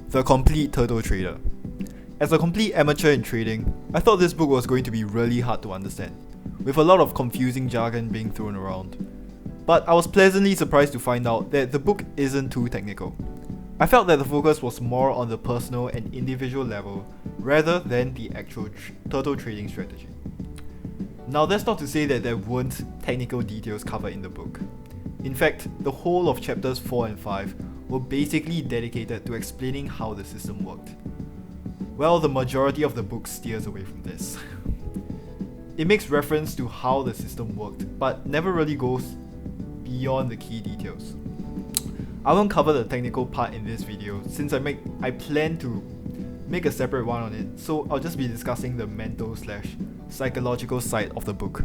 The Complete Turtle Trader. As a complete amateur in trading, I thought this book was going to be really hard to understand, with a lot of confusing jargon being thrown around. But I was pleasantly surprised to find out that the book isn't too technical. I felt that the focus was more on the personal and individual level rather than the actual turtle trading strategy. Now that's not to say that there weren't technical details covered in the book. In fact, the whole of chapters 4 and 5 were basically dedicated to explaining how the system worked. Well, the majority of the book steers away from this. It makes reference to how the system worked, but never really goes beyond the key details. I won't cover the technical part in this video since I plan to make a separate one on it, so I'll just be discussing the mental/psychological side of the book.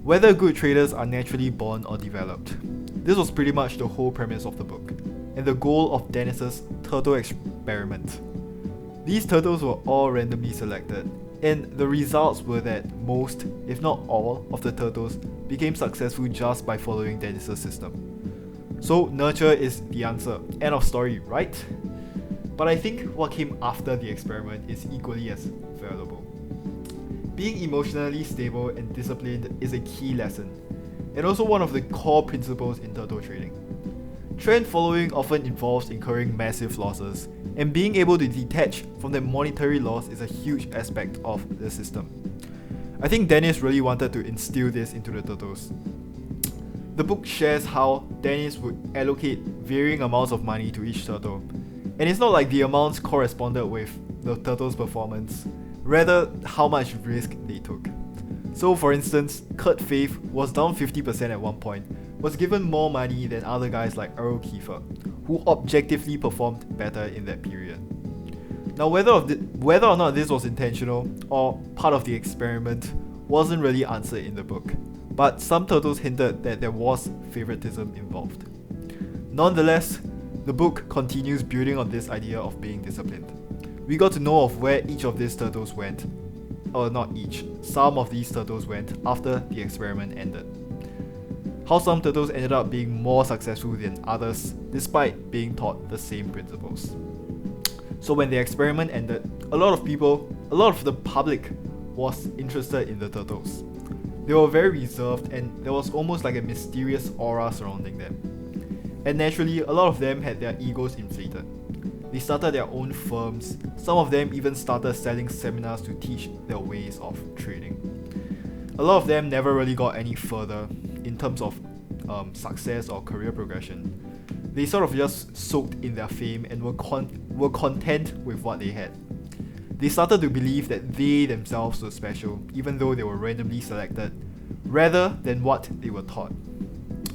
Whether good traders are naturally born or developed. This was pretty much the whole premise of the book, and the goal of Dennis's turtle experiment. These turtles were all randomly selected, and the results were that most, if not all, of the turtles became successful just by following Dennis's system. So nurture is the answer. End of story, right? But I think what came after the experiment is equally as valuable. Being emotionally stable and disciplined is a key lesson, and also one of the core principles in turtle trading. Trend following often involves incurring massive losses, and being able to detach from the monetary loss is a huge aspect of the system. I think Dennis really wanted to instill this into the turtles. The book shares how Dennis would allocate varying amounts of money to each turtle, and it's not like the amounts corresponded with the turtle's performance, rather how much risk they took. So for instance, Kurt Faith was down 50% at one point, was given more money than other guys like Earl Kiefer, who objectively performed better in that period. Now whether or not this was intentional or part of the experiment wasn't really answered in the book, but some turtles hinted that there was favoritism involved. Nonetheless, the book continues building on this idea of being disciplined. We got to know of where each of these turtles went, or not each, some of these turtles went after the experiment ended. How some turtles ended up being more successful than others despite being taught the same principles. So when the experiment ended, a lot of the public was interested in the turtles. They were very reserved and there was almost like a mysterious aura surrounding them. And naturally, a lot of them had their egos inflated. They started their own firms, some of them even started selling seminars to teach their ways of trading. A lot of them never really got any further in terms of success or career progression. They sort of just soaked in their fame and were content with what they had. They started to believe that they themselves were special, even though they were randomly selected, rather than what they were taught.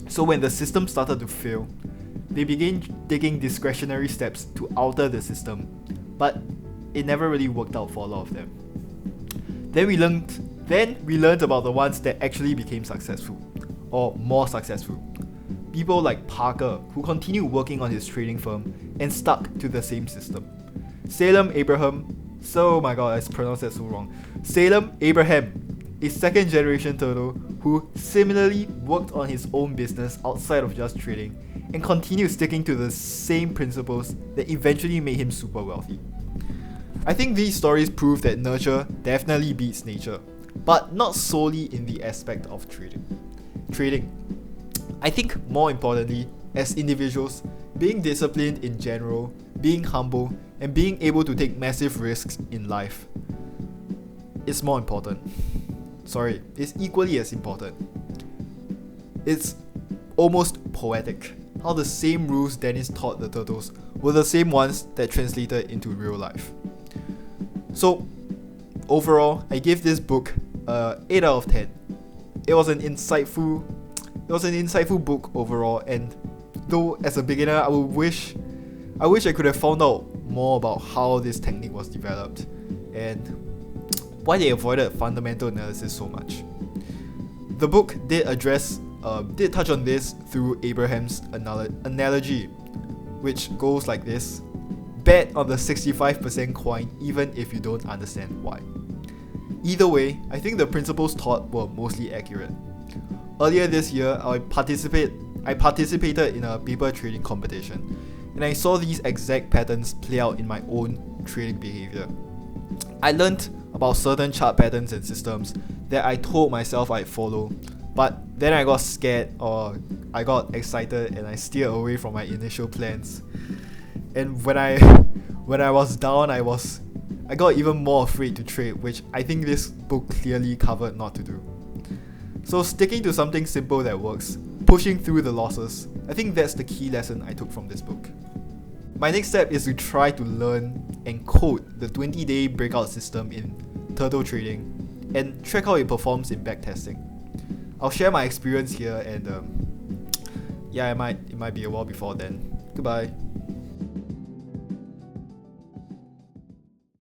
So when the system started to fail, they began taking discretionary steps to alter the system, but it never really worked out for a lot of them. Then we learned about the ones that actually became successful, or more successful. People like Parker, who continued working on his trading firm and stuck to the same system. Salem Abraham, a second generation turtle who similarly worked on his own business outside of just trading and continued sticking to the same principles that eventually made him super wealthy. I think these stories prove that nurture definitely beats nature, but not solely in the aspect of trading. I think more importantly, as individuals, being disciplined in general, being humble, and being able to take massive risks in life is more important. It's equally as important. It's almost poetic how the same rules Dennis taught the turtles were the same ones that translated into real life. So, overall, I give this book 8 out of 10. It was an insightful book overall, and though as a beginner I wish I could have found out more about how this technique was developed and why they avoided fundamental analysis so much. The book did touch on this through Abraham's analogy, which goes like this: bet on the 65% coin even if you don't understand why. Either way, I think the principles taught were mostly accurate. Earlier this year, I participated I participated in a paper trading competition, and I saw these exact patterns play out in my own trading behavior. I learned about certain chart patterns and systems that I told myself I'd follow, but then I got scared or I got excited and I steered away from my initial plans. And when I was down, I got even more afraid to trade, which I think this book clearly covered not to do. So sticking to something simple that works, pushing through the losses, I think that's the key lesson I took from this book. My next step is to try to learn and code the 20-day breakout system in turtle trading and track how it performs in backtesting. I'll share my experience here, and it might be a while before then. Goodbye.